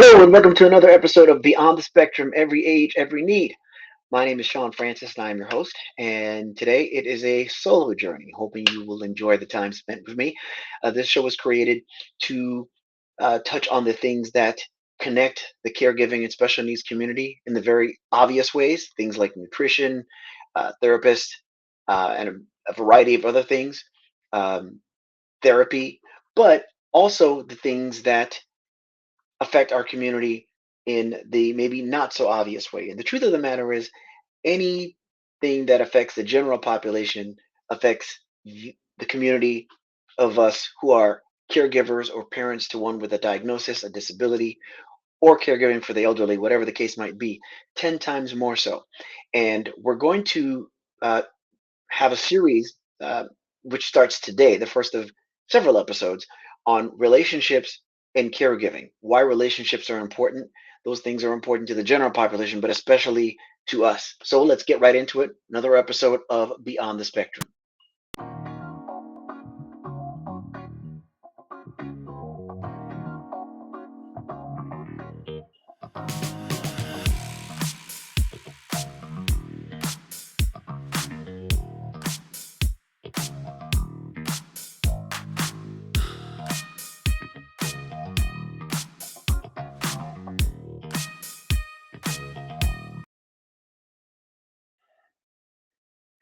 Hello and welcome to another episode of Beyond the Spectrum, Every Age, Every Need. My name is Shawn Francis and I am your host. And today it is a solo journey, hoping you will enjoy the time spent with me. This show was created to touch on the things that connect the caregiving and special needs community in the very obvious ways, things like nutrition, therapists, and a variety of other things, um, therapy, but also the things that affect our community in the maybe not so obvious way. And the truth of the matter is, anything that affects the general population affects the community of us who are caregivers or parents to one with a diagnosis, a disability, or caregiving for the elderly, whatever the case might be, 10 times more so. And we're going to uh, have a series which starts today, the first of several episodes on relationships and caregiving, why relationships are important. Those things are important to the general population, but especially to us. So let's get right into it. Another episode of Beyond the Spectrum.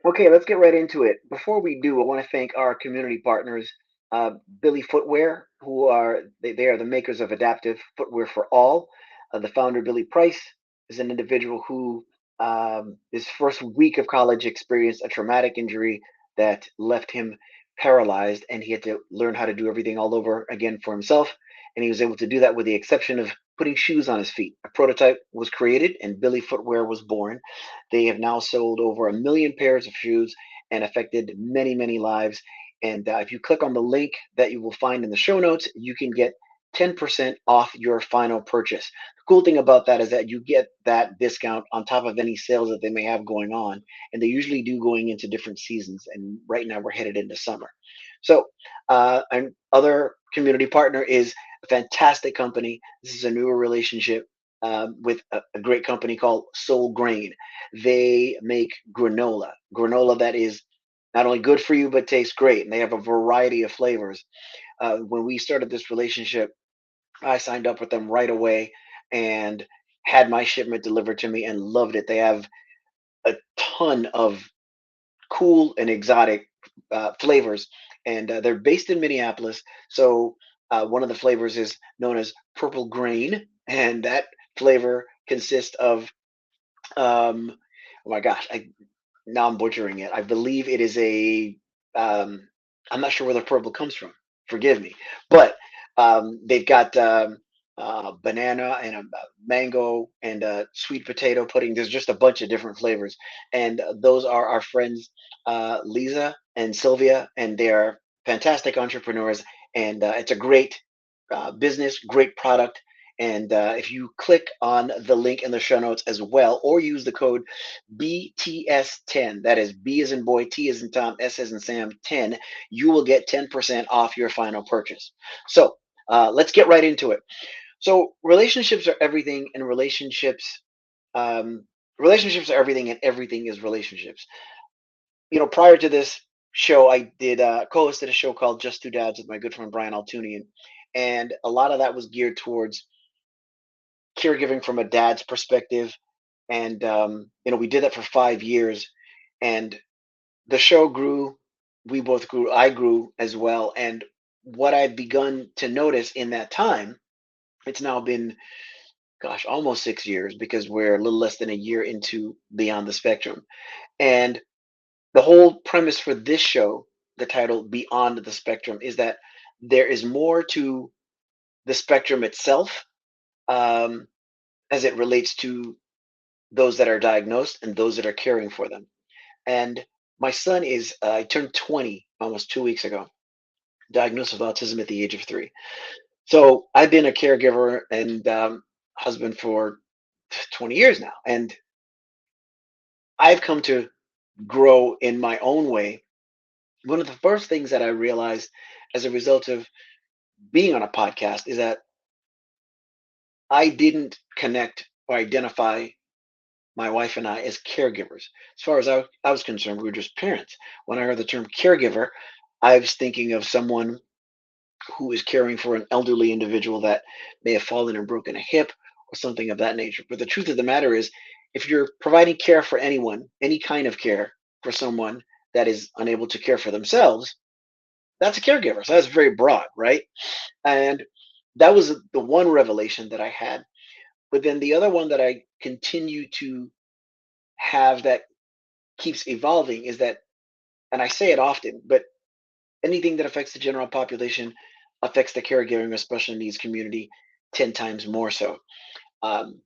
Okay, let's get right into it. Before we do, I want to thank our community partners, Billy Footwear, who are they are the makers of adaptive footwear for all. The founder, Billy Price, is an individual who his first week of college experienced a traumatic injury that left him paralyzed, and he had to learn how to do everything all over again for himself. And he was able to do that with the exception of putting shoes on his feet. A prototype was created, and Billy Footwear was born. They have now sold over 1 million pairs of shoes and affected many, many lives. And if you click on the link that you will find in the show notes, you can get 10% off your final purchase. The cool thing about that is that you get that discount on top of any sales that they may have going on. And they usually do going into different seasons. And right now we're headed into summer. So, another community partner is a fantastic company. This is a newer relationship with a great company called Soul Grain. They make granola that is not only good for you but tastes great, and they have a variety of flavors. When we started this relationship, I signed up with them right away and had my shipment delivered to me and loved it. They have a ton of cool and exotic flavors, and they're based in Minneapolis. So one of the flavors is known as purple grain, and that flavor consists of oh my gosh, now I'm butchering it. I believe it is a um, I'm not sure where the purple comes from. Forgive me, but they've got banana and a mango and sweet potato pudding. There's just a bunch of different flavors, and those are our friends Lisa and Sylvia, and they are fantastic entrepreneurs. And it's a great business, great product. And if you click on the link in the show notes as well, or use the code BTS10, that is B as in boy, T as in Tom, S as in Sam 10, you will get 10% off your final purchase. So let's get right into it. So relationships are everything, and um, relationships are everything, and everything is relationships. Prior to this show, I did co-hosted a show called Just Two Dads with my good friend Brian Altunian, and a lot of that was geared towards caregiving from a dad's perspective. And we did that for 5 years, and the show grew. We both grew. I grew as well. And what I've begun to notice in that time, it's now been, gosh, almost 6 years because we're a little less than a year into Beyond the Spectrum. And the whole premise for this show, the title Beyond the Spectrum, is that there is more to the spectrum itself, um, as it relates to those that are diagnosed and those that are caring for them. And my son is, I turned 20 almost 2 weeks ago, diagnosed with autism at the age of 3. So I've been a caregiver and husband for 20 years now. And I've come to grow in my own way. One of the first things that I realized as a result of being on a podcast is that I didn't connect or identify my wife and I as caregivers. As far as I was concerned, we were just parents. When I heard the term caregiver, I was thinking of someone who is caring for an elderly individual that may have fallen and broken a hip or something of that nature. But the truth of the matter is, if you're providing care for anyone, any kind of care for someone that is unable to care for themselves, that's a caregiver. So that's very broad, right? And that was the one revelation that I had. But then the other one that I continue to have that keeps evolving is that, and I say it often, but anything that affects the general population affects the caregiving or special needs community 10 times more so. Um,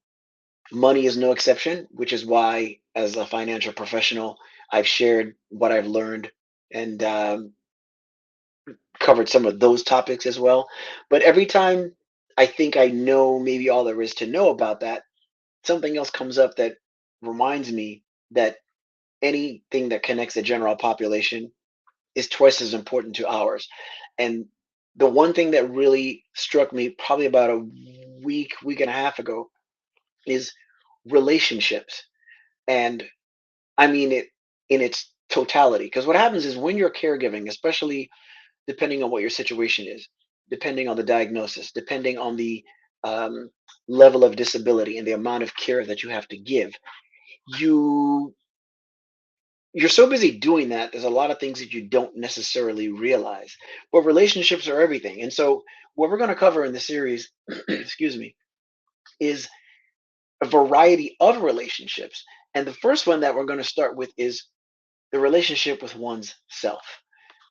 Money is no exception, which is why, as a financial professional, I've shared what I've learned and covered some of those topics as well. But every time I think I know maybe all there is to know about that, something else comes up that reminds me that anything that connects the general population is twice as important to ours. And the one thing that really struck me probably about a week and a half ago is relationships. And I mean it in its totality. Because what happens is when you're caregiving, especially depending on what your situation is, depending on the diagnosis, depending on the um, level of disability and the amount of care that you have to give, you you're so busy doing that, there's a lot of things that you don't necessarily realize. But relationships are everything. And so what we're going to cover in the series, excuse me, is a variety of relationships. And the first one that we're going to start with is the relationship with one's self.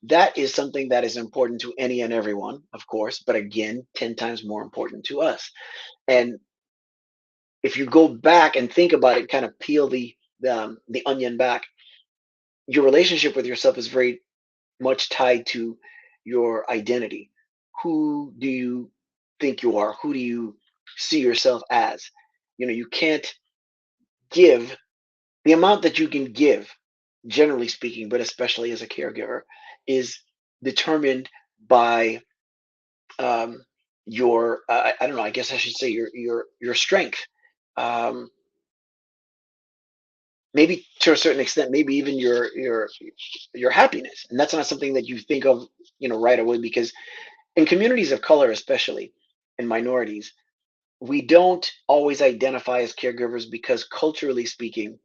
That is something that is important to any and everyone, of course, but again, 10 times more important to us. And if you go back and think about it, kind of peel the onion back, your relationship with yourself is very much tied to your identity. Who do you think you are? Who do you see yourself as? You can't give the amount that you can give, generally speaking, but especially as a caregiver, is determined by um, your I don't know. I guess I should say your strength. Um, Maybe to a certain extent, maybe even your happiness, and that's not something that you think of, right away, because in communities of color, especially in minorities, we don't always identify as caregivers because culturally speaking,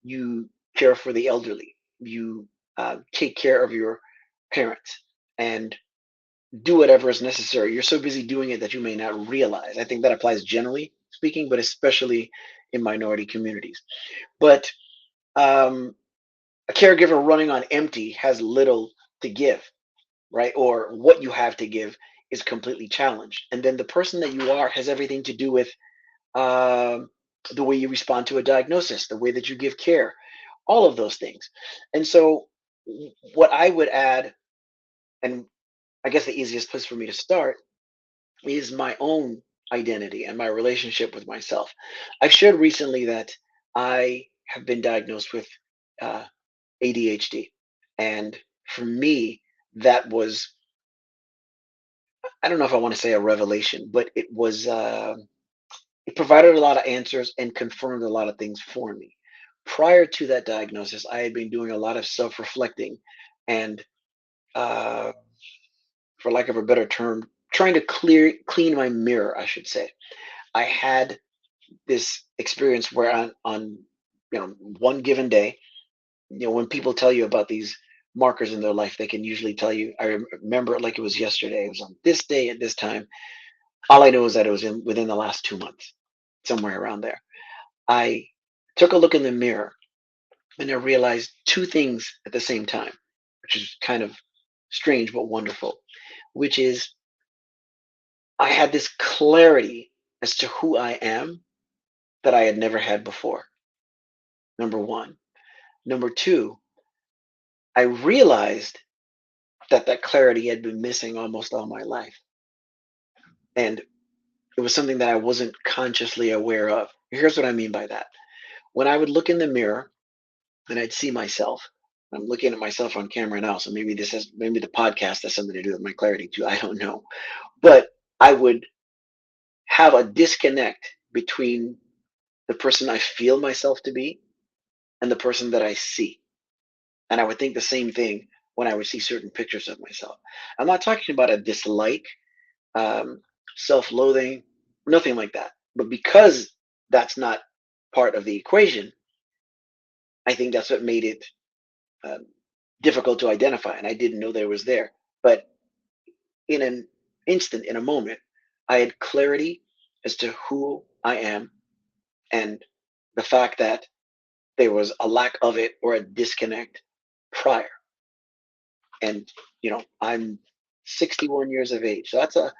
you care for the elderly, you take care of your parents, and do whatever is necessary. You're so busy doing it that you may not realize. I think that applies generally speaking, but especially in minority communities. But um, a caregiver running on empty has little to give, right? Or what you have to give is completely challenged. And then the person that you are has everything to do with um, the way you respond to a diagnosis, the way that you give care, all of those things. And so, what I would add, and I guess the easiest place for me to start, is my own identity and my relationship with myself. I've shared recently that I have been diagnosed with uh, ADHD. And for me, that was, I don't know if I want to say a revelation, but it provided a lot of answers and confirmed a lot of things for me. Prior to that diagnosis, I had been doing a lot of self reflecting and, uh, for lack of a better term, trying to clean my mirror, I should say. I had this experience where on one given day, when people tell you about these markers in their life, they can usually tell you. I remember it like it was yesterday. It was on this day at this time. All I know is that it was within the last 2 months, somewhere around there. I took a look in the mirror and I realized two things at the same time, which is kind of strange but wonderful. Which is, I had this clarity as to who I am that I had never had before. Number one. Number two, I realized that that clarity had been missing almost all my life. And it was something that I wasn't consciously aware of. Here's what I mean by that. When I would look in the mirror and I'd see myself, I'm looking at myself on camera now, so maybe the podcast has something to do with my clarity too. I don't know. But I would have a disconnect between the person I feel myself to be and the person that I see. And I would think the same thing when I would see certain pictures of myself. I'm not talking about a dislike, um, self-loathing, nothing like that. But because that's not part of the equation, I think that's what made it um, difficult to identify, and I didn't know that it was there. But in an instant, in a moment, I had clarity as to who I am and the fact that there was a lack of it or a disconnect prior. And I'm 61 years of age, so that's a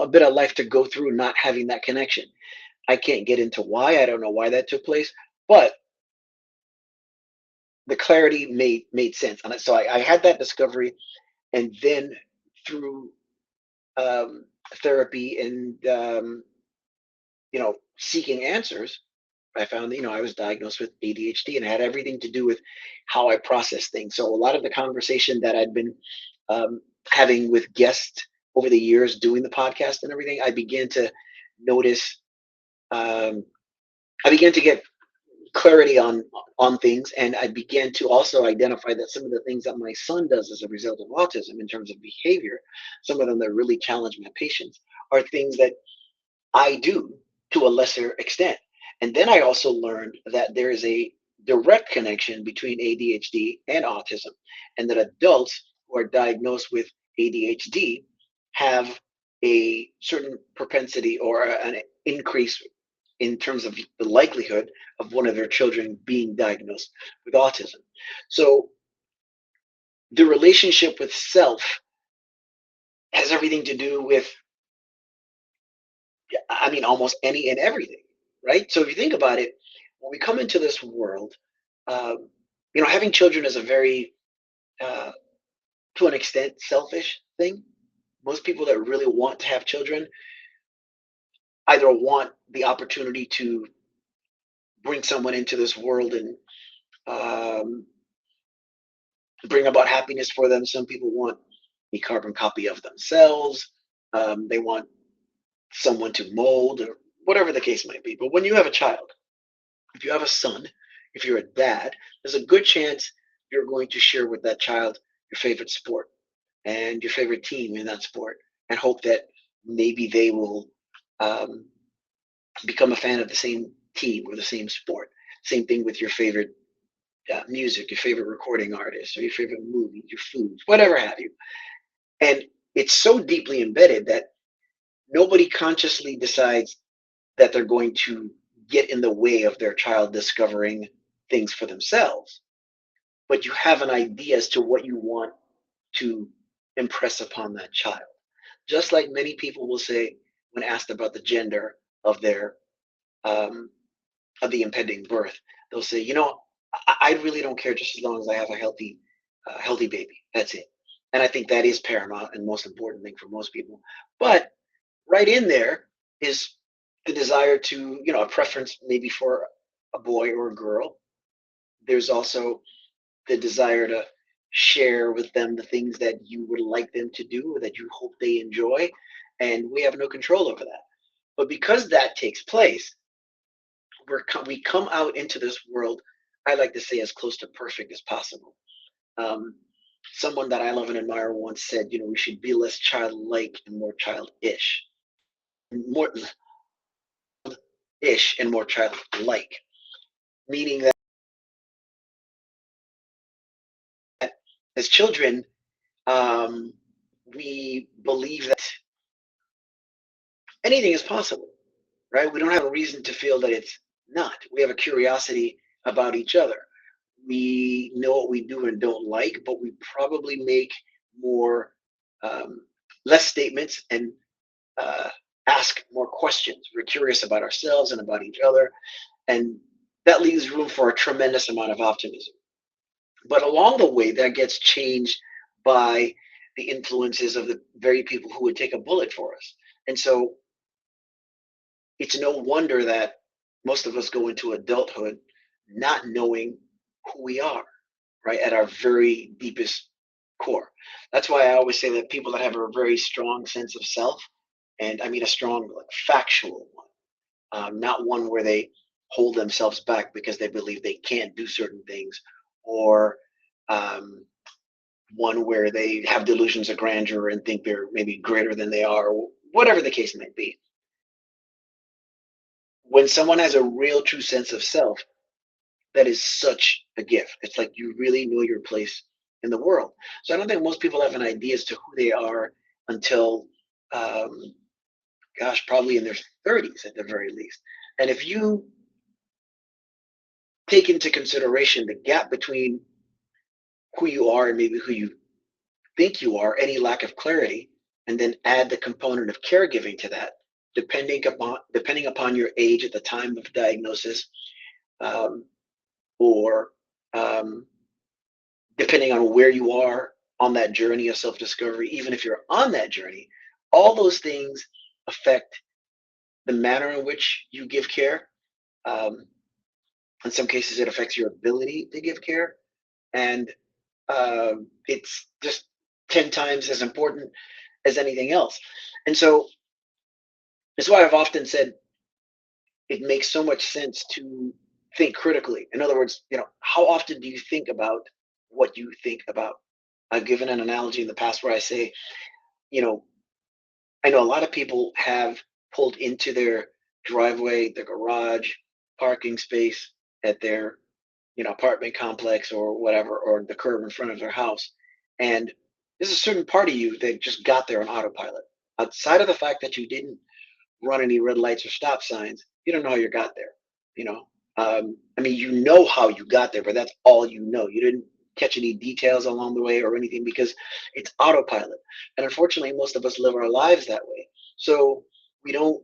bit of life to go through not having that connection. I can't get into why. I don't know why that took place, but the clarity made sense. And so I had that discovery, and then through um, therapy and seeking answers, I found that I was diagnosed with ADHD, and it had everything to do with how I process things. So a lot of the conversation that I'd been um, having with guests over the years, doing the podcast and everything, I began to notice. Um, I began to get clarity on things, and I began to also identify that some of the things that my son does as a result of autism in terms of behavior, some of them that really challenge my patience, are things that I do to a lesser extent. And then I also learned that there is a direct connection between ADHD and autism, and that adults who are diagnosed with ADHD have a certain propensity or an increase in terms of the likelihood of one of their children being diagnosed with autism. So the relationship with self has everything to do with, I mean, almost any and everything, right? So if you think about it, when we come into this world, um, having children is a very, uh, to an extent, selfish thing. Most people that really want to have children either want the opportunity to bring someone into this world and um, bring about happiness for them. Some people want a carbon copy of themselves. They want someone to mold, or whatever the case might be. But when you have a child, if you have a son, if you're a dad, there's a good chance you're going to share with that child your favorite sport and your favorite team in that sport, and hope that maybe they will um, become a fan of the same team or the same sport. Same thing with your favorite music, your favorite recording artist, or your favorite movie, your foods, whatever have you. And it's so deeply embedded that nobody consciously decides that they're going to get in the way of their child discovering things for themselves, but you have an idea as to what you want to impress upon that child. Just like many people will say when asked about the gender of their um, of the impending birth, they'll say, I really don't care, just as long as I have a healthy baby. That's it. And I think that is paramount and most important thing for most people. But right in there is the desire to, a preference maybe for a boy or a girl. There's also the desire to share with them the things that you would like them to do or that you hope they enjoy. And we have no control over that. But because that takes place, we come out into this world, I like to say, as close to perfect as possible. Um, Someone that I love and admire once said, we should be less childlike and more childish. More ish and more childlike, meaning that as children, um, we believe that anything is possible, right? We don't have a reason to feel that it's not. We have a curiosity about each other. We know what we do and don't like, but we probably make more, um, less statements and uh, ask more questions. We're curious about ourselves and about each other, and that leaves room for a tremendous amount of optimism. But along the way, that gets changed by the influences of the very people who would take a bullet for us. And so it's no wonder that most of us go into adulthood not knowing who we are, right? At our very deepest core. That's why I always say that people that have a very strong sense of self And I mean a strong, like, factual one, not one where they hold themselves back because they believe they can't do certain things, or um, one where they have delusions of grandeur and think they're maybe greater than they are, or whatever the case may be. When someone has a real, true sense of self, that is such a gift. It's like you really know your place in the world. So I don't think most people have an idea as to who they are until, um, gosh, probably in their 30s at the very least. And if you take into consideration the gap between who you are and maybe who you think you are, any lack of clarity, and then add the component of caregiving to that, depending upon your age at the time of diagnosis, um, or um, depending on where you are on that journey of self-discovery, even if you're on that journey, all those things affect the manner in which you give care. Um, in some cases, it affects your ability to give care, and it's just 10 times as important as anything else. And so that's why I've often said it makes so much sense to think critically. In other words, how often do you think about what you think about? I've given an analogy in the past where I say, you know, I know a lot of people have pulled into their driveway, their garage, parking space at their, apartment complex or whatever, or the curb in front of their house. And there's a certain part of you that just got there on autopilot. Outside of the fact that you didn't run any red lights or stop signs, you don't know how you got there. You know, I mean, you know how you got there, but that's all you know. You didn't catch any details along the way or anything because it's autopilot. And unfortunately, most of us live our lives that way. So we don't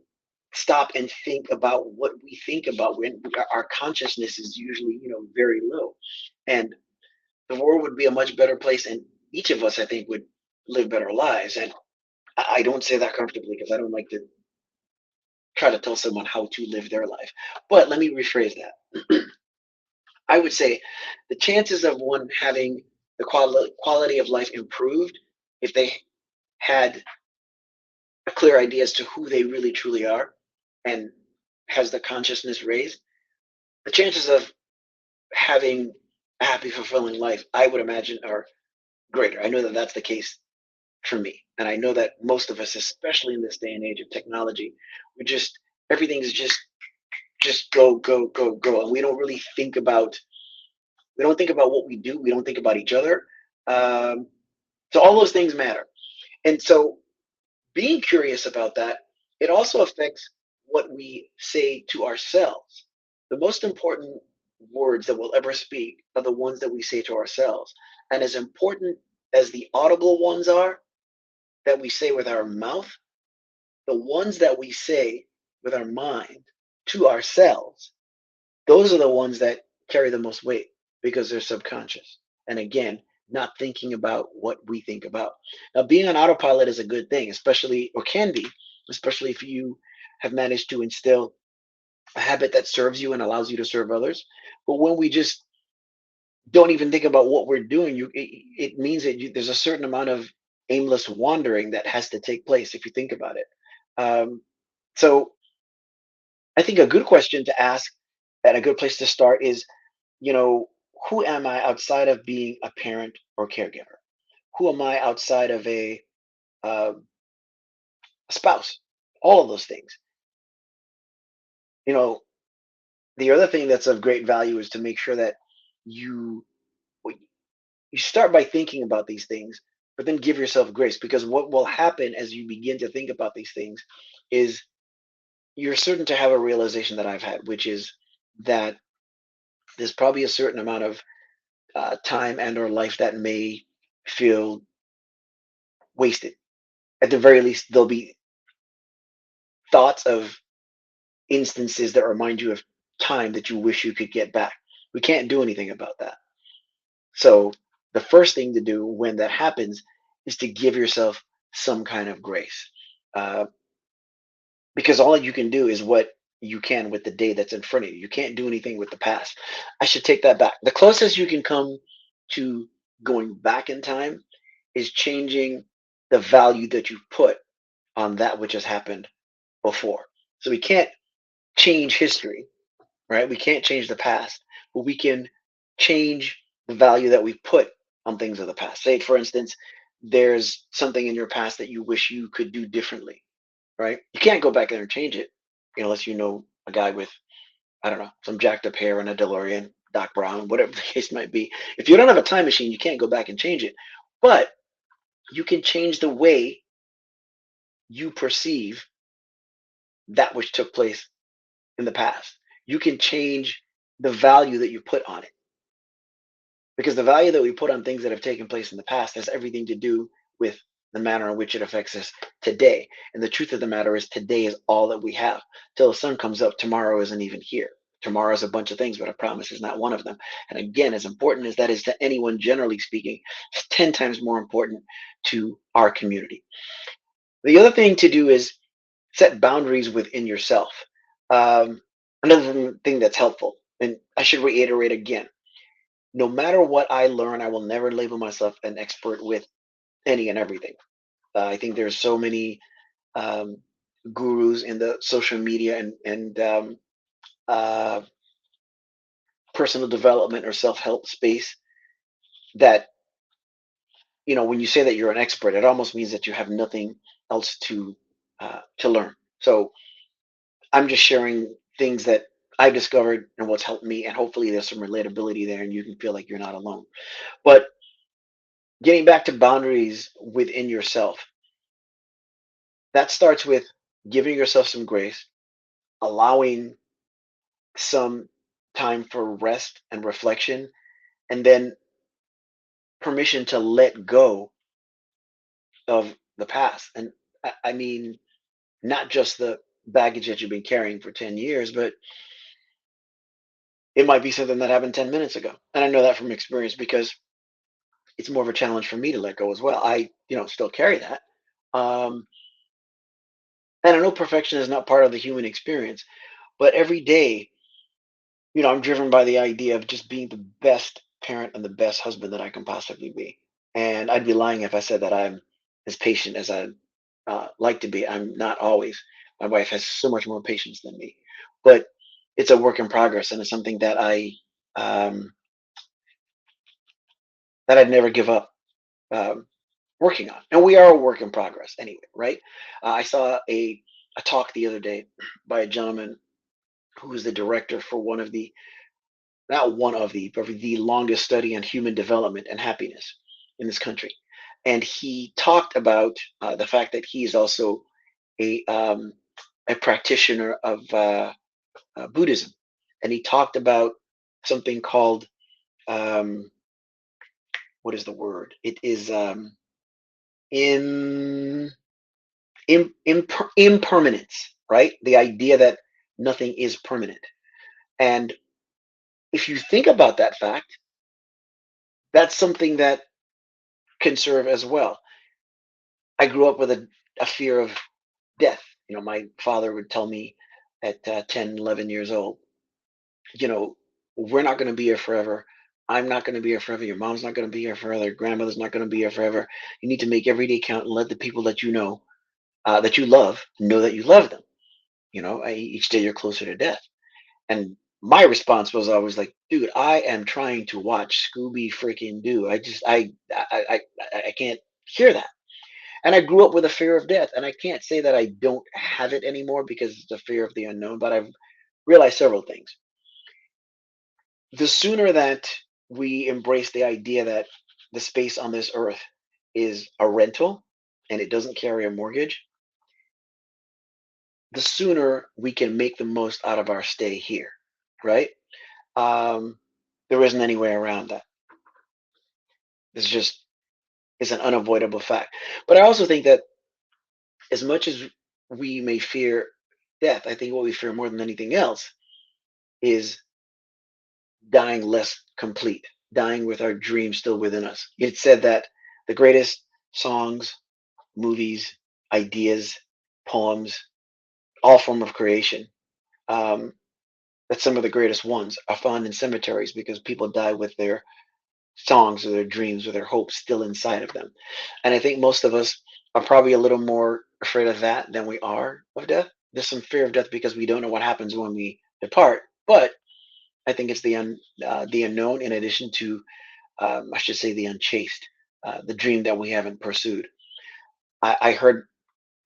stop and think about what we think about when our consciousness is usually, very low. And the world would be a much better place, and each of us, I think, would live better lives. And I don't say that comfortably because I don't like to try to tell someone how to live their life. But let me rephrase that. I would say the chances of one having the quality of life improved if they had a clear idea as to who they really truly are and has the consciousness raised, the chances of having a happy, fulfilling life, I would imagine, are greater. I know that that's the case for me. And I know that most of us, especially in this day and age of technology, we just, everything's just go, go, go, go. And we don't think about what we do. We don't think about each other. Um, so all those things matter. And so being curious about that, it also affects what we say to ourselves. The most important words that we'll ever speak are the ones that we say to ourselves. And as important as the audible ones are that we say with our mouth, the ones that we say with our mind to ourselves, those are the ones that carry the most weight because they're subconscious. And again, not thinking about what we think about. Now, being on autopilot is a good thing, especially, or can be, especially if you have managed to instill a habit that serves you and allows you to serve others. But when we just don't even think about what we're doing, it means that there's a certain amount of aimless wandering that has to take place if you think about it. So I think a good question to ask and a good place to start is, you know, who am I outside of being a parent or caregiver? Who am I outside of uh, a spouse? All of those things. You know, the other thing that's of great value is to make sure that you you start by thinking about these things, but then give yourself grace because what will happen as you begin to think about these things is you're certain to have a realization that I've had, which is that there's probably a certain amount of time and or life that may feel wasted. At the very least, there'll be thoughts of instances that remind you of time that you wish you could get back. We can't do anything about that. So the first thing to do when that happens is to give yourself some kind of grace, uh, because all you can do is what you can with the day that's in front of you. You can't do anything with the past. I should take that back. The closest you can come to going back in time is changing the value that you put on that which has happened before. So we can't change history, right? We can't change the past, but we can change the value that we put on things of the past. Say, for instance, there's something in your past that you wish you could do differently, right? You can't go back there and change it, unless you know a guy with, I don't know, some jacked up hair and a DeLorean, Doc Brown, whatever the case might be. If you don't have a time machine, you can't go back and change it. But you can change the way you perceive that which took place in the past. You can change the value that you put on it, because the value that we put on things that have taken place in the past has everything to do with the manner in which it affects us today. And the truth of the matter is, today is all that we have. Till the sun comes up, tomorrow isn't even here. Tomorrow is a bunch of things, but I promise is not one of them. And again, as important as that is to anyone, generally speaking, it's 10 times more important to our community. The other thing to do is set boundaries within yourself. Another thing that's helpful, and I should reiterate again, no matter what I learn, I will never label myself an expert with any and everything. I think there's so many um, gurus in the social media and uh, personal development or self-help space that, when you say that you're an expert, it almost means that you have nothing else to learn. So I'm just sharing things that I've discovered and what's helped me, and hopefully there's some relatability there, and you can feel like you're not alone. But getting back to boundaries within yourself, that starts with giving yourself some grace, allowing some time for rest and reflection, and then permission to let go of the past. And I mean, not just the baggage that you've been carrying for 10 years, but it might be something that happened 10 minutes ago. And I know that from experience, because it's more of a challenge for me to let go as well. I, still carry that. Um, and I know perfection is not part of the human experience, but every day, I'm driven by the idea of just being the best parent and the best husband that I can possibly be. And I'd be lying if I said that I'm as patient as I like to be. I'm not always. My wife has so much more patience than me, but it's a work in progress, and it's something um, that I'd never give up working on. And we are a work in progress anyway, right? I saw a talk the other day by a gentleman who is the director for one of the not one of the, but the longest study on human development and happiness in this country. And he talked about the fact that he is also a um, a practitioner of Buddhism, and he talked about something called um, what is the word? It is im, impermanence, right? The idea that nothing is permanent. And if you think about that fact, that's something that can serve as well. I grew up with a fear of death. My father would tell me at 10, 11 years old, you know, we're not going to be here forever. I'm not going to be here forever. Your mom's not going to be here forever. Your grandmother's not going to be here forever. You need to make every day count and let the people that you know, that you love, know that you love them. Each day you're closer to death. And my response was always like, dude, I am trying to watch Scooby freaking Doo. I can't hear that. And I grew up with a fear of death. And I can't say that I don't have it anymore because it's the fear of the unknown, but I've realized several things. The sooner that we embrace the idea that the space on this earth is a rental and it doesn't carry a mortgage, the sooner we can make the most out of our stay here, right? Um, there isn't any way around that. It's an unavoidable fact. But I also think that as much as we may fear death, I think what we fear more than anything else is dying less complete, dying with our dreams still within us. It said that the greatest songs, movies, ideas, poems, all form of creation, um, that some of the greatest ones are found in cemeteries because people die with their songs or their dreams or their hopes still inside of them. And I think most of us are probably a little more afraid of that than we are of death. There's some fear of death because we don't know what happens when we depart, but I think it's the unknown, in addition to I should say the unchased, the dream that we haven't pursued. I heard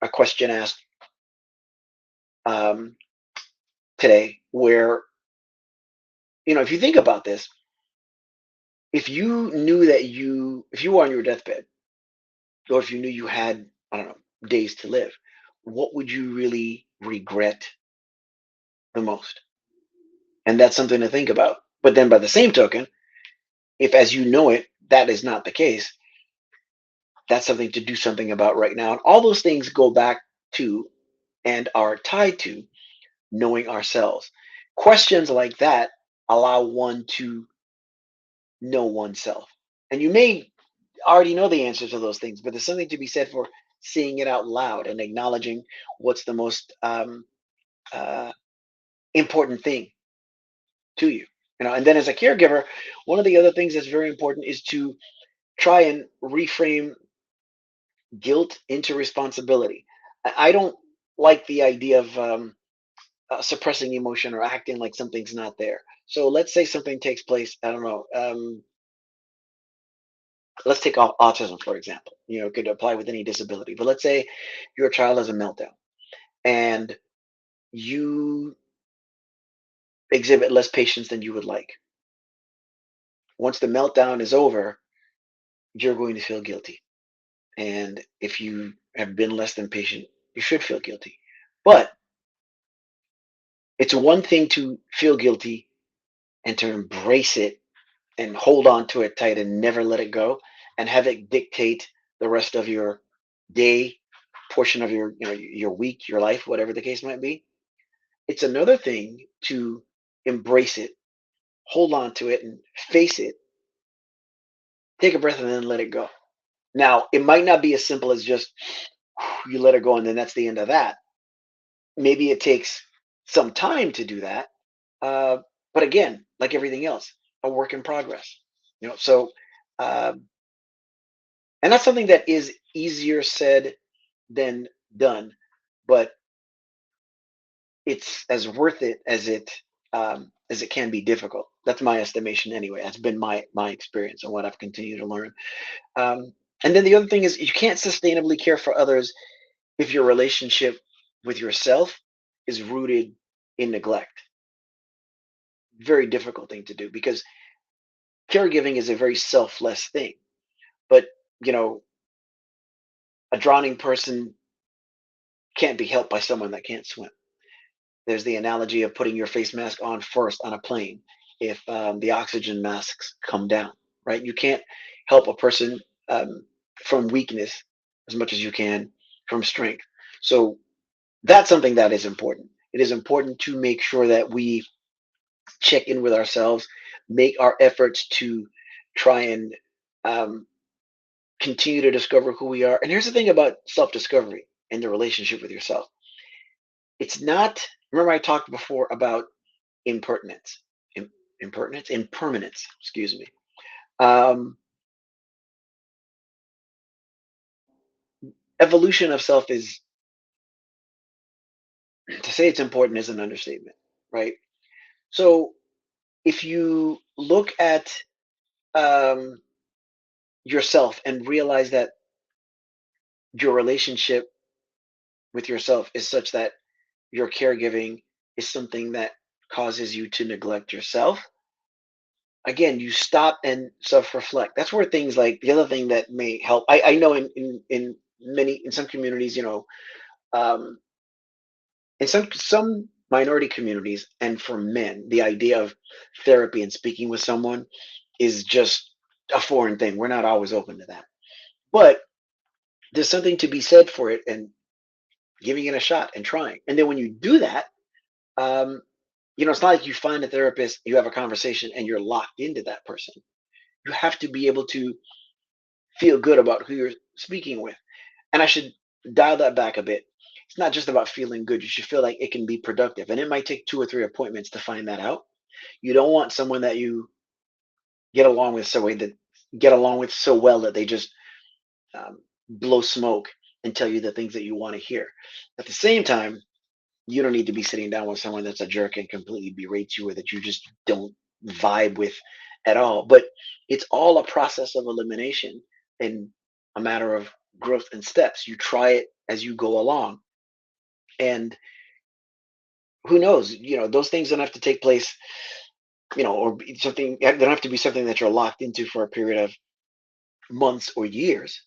a question asked um, today where, if you think about this, if you knew that if you were on your deathbed, or if you knew you had, I don't know, days to live, what would you really regret the most? And that's something to think about. But then by the same token, if as you know it, that is not the case, that's something to do something about right now. And all those things go back to and are tied to knowing ourselves. Questions like that allow one to know oneself. And you may already know the answers to those things, but there's something to be said for seeing it out loud and acknowledging what's the most uh, important thing to you. And then as a caregiver, one of the other things that's very important is to try and reframe guilt into responsibility. I don't like the idea of suppressing emotion or acting like something's not there. So let's say something takes place. I don't know. Let's take autism for example. It could apply with any disability. But let's say your child has a meltdown and you exhibit less patience than you would like. Once the meltdown is over, you're going to feel guilty. And if you have been less than patient, you should feel guilty. But it's one thing to feel guilty and to embrace it and hold on to it tight and never let it go and have it dictate the rest of your day, portion of your week, your life, whatever the case might be. It's another thing to embrace it, hold on to it and face it, take a breath and then let it go. Now, it might not be as simple as just you let it go and then that's the end of that. Maybe it takes some time to do that. Uh, but again, like everything else, a work in progress. So uh, and that's something that is easier said than done, but it's as worth it as it can be difficult. That's my estimation anyway. That's been my experience and what I've continued to learn. Um, and then the other thing is you can't sustainably care for others if your relationship with yourself is rooted in neglect. Very difficult thing to do because caregiving is a very selfless thing. But you know, a drowning person can't be helped by someone that can't swim. There's the analogy of putting your face mask on first on a plane if the oxygen masks come down, right? You can't help a person um, from weakness as much as you can from strength. So that's something that is important. It is important to make sure that we check in with ourselves, make our efforts to try and um, continue to discover who we are. And here's the thing about self discovery and the relationship with yourself, it's not, remember, I talked before about impertinence, impermanence, excuse me. Um, Evolution of self is, to say it's important is an understatement, right? So if you look at um, yourself and realize that your relationship with yourself is such that your caregiving is something that causes you to neglect yourself, again, you stop and self-reflect. That's where things like the other thing that may help. I know in many in some communities, um, in some minority communities, and for men, the idea of therapy and speaking with someone is just a foreign thing. We're not always open to that, but there's something to be said for it and giving it a shot and trying. And then when you do that, um, it's not like you find a therapist, you have a conversation, and you're locked into that person. You have to be able to feel good about who you're speaking with. And I should dial that back a bit. It's not just about feeling good. You should feel like it can be productive. And it might take two or three appointments to find that out. You don't want someone that you get along with so well that they just blow smoke and tell you the things that you want to hear. At the same time, you don't need to be sitting down with someone that's a jerk and completely berates you or that you just don't vibe with at all. But it's all a process of elimination and a matter of growth and steps. You try it as you go along. And who knows, those things don't have to take place, or something, they don't have to be something that you're locked into for a period of months or years.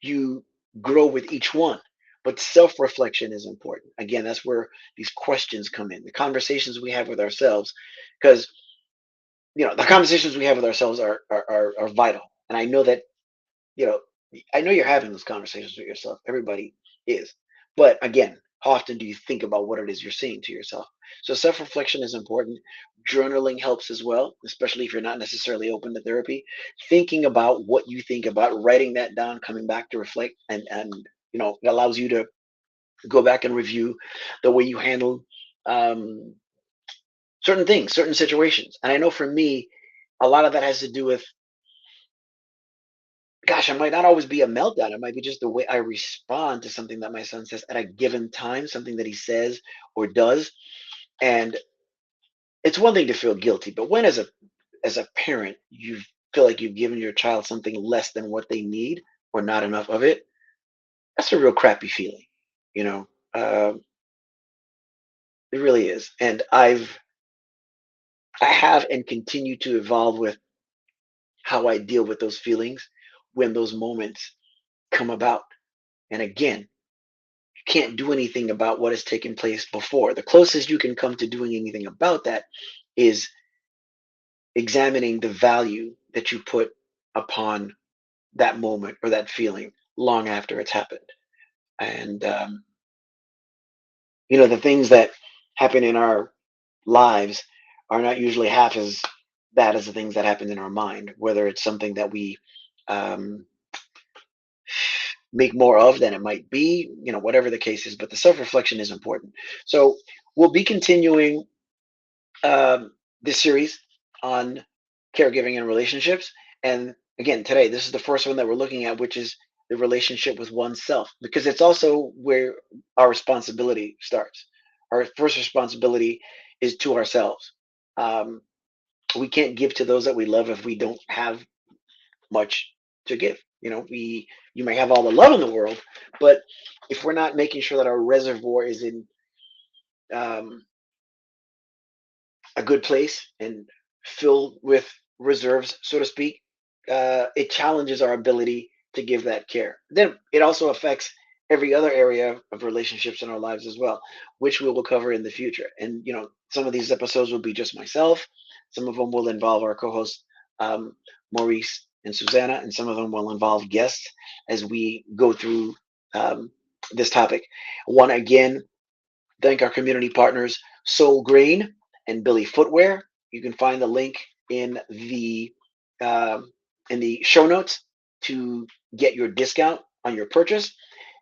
You grow with each one. But self reflection is important. Again, that's where these questions come in, the conversations we have with ourselves, because the conversations we have with ourselves are vital. And I know that, you know, I know you're having those conversations with yourself. Everybody is. But again, how often do you think about what it is you're saying to yourself? So self reflection is important. Journaling helps as well, especially if you're not necessarily open to therapy. Thinking about what you think about, writing that down, coming back to reflect, and it allows you to go back and review the way you handle um, certain things, certain situations. And I know for me, a lot of that has to do with, gosh, it might not always be a meltdown. It might be just the way I respond to something that my son says at a given time, something that he says or does. And it's one thing to feel guilty, but when as a parent you feel like you've given your child something less than what they need or not enough of it, that's a real crappy feeling. You know, it really is. And I have and continue to evolve with how I deal with those feelings when those moments come about. And again, you can't do anything about what has taken place before. The closest you can come to doing anything about that is examining the value that you put upon that moment or that feeling long after it's happened. And, the things that happen in our lives are not usually half as bad as the things that happen in our mind, whether it's something that we um, make more of than it might be, whatever the case is. But the self reflection is important. So we'll be continuing um, this series on caregiving and relationships. And again, today, this is the first one that we're looking at, which is the relationship with oneself, because it's also where our responsibility starts. Our first responsibility is to ourselves. Um, we can't give to those that we love if we don't have much to give. You may have all the love in the world, but if we're not making sure that our reservoir is in um, a good place and filled with reserves, so to speak, it challenges our ability to give that care. Then it also affects every other area of relationships in our lives as well, which we will cover in the future. And some of these episodes will be just myself. Some of them will involve our co-hosts Maurice and Susanna, and some of them will involve guests as we go through um, this topic. One again, thank our community partners, Soul Green and Billy Footwear. You can find the link um, in the show notes to get your discount on your purchase.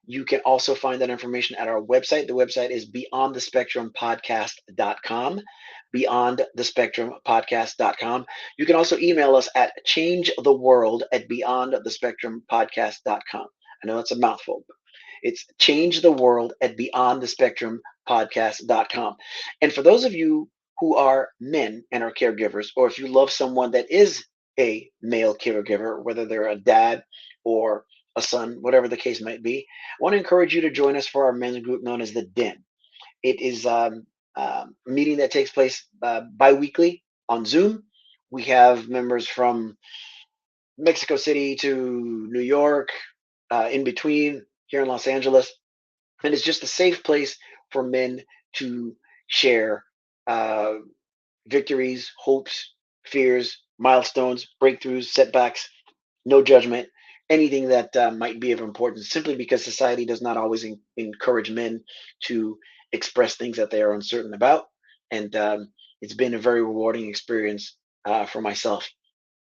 You can also find that information at our website. The website is beyondthespectrumpodcast.com. Beyondthespectrumpodcast.com. You can also email us at changetheworld@beyondthespectrumpodcast.com. I know that's a mouthful. It's change the world at beyondthespectrumpodcast.com. And for those of you who are men and are caregivers, or if you love someone that is a male caregiver, whether they're a dad or a son, whatever the case might be, I want to encourage you to join us for our men's group known as the Den. It is a meeting that takes place bi-weekly on Zoom. We have members from Mexico City to New York, in between here in Los Angeles. And it's just a safe place for men to share uh, victories, hopes, fears, milestones, breakthroughs, setbacks, no judgment, anything that might be of importance, simply because society does not always encourage men to express things that they are uncertain about. And it's been a very rewarding experience for myself.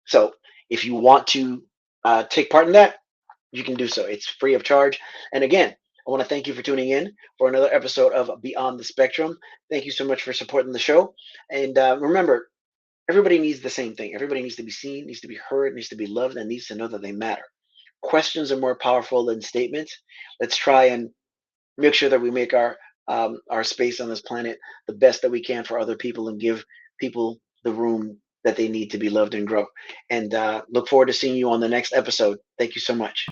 So if you want to take part in that, you can do so. It's free of charge. And again, I want to thank you for tuning in for another episode of Beyond the Spectrum. Thank you so much for supporting the show. And remember, everybody needs the same thing. Everybody needs to be seen, needs to be heard, needs to be loved, and needs to know that they matter. questions are more powerful than statements. Let's try and make sure that we make our space on this planet the best that we can for other people, and give people the room that they need to be loved and grow. And look forward to seeing you on the next episode. Thank you so much.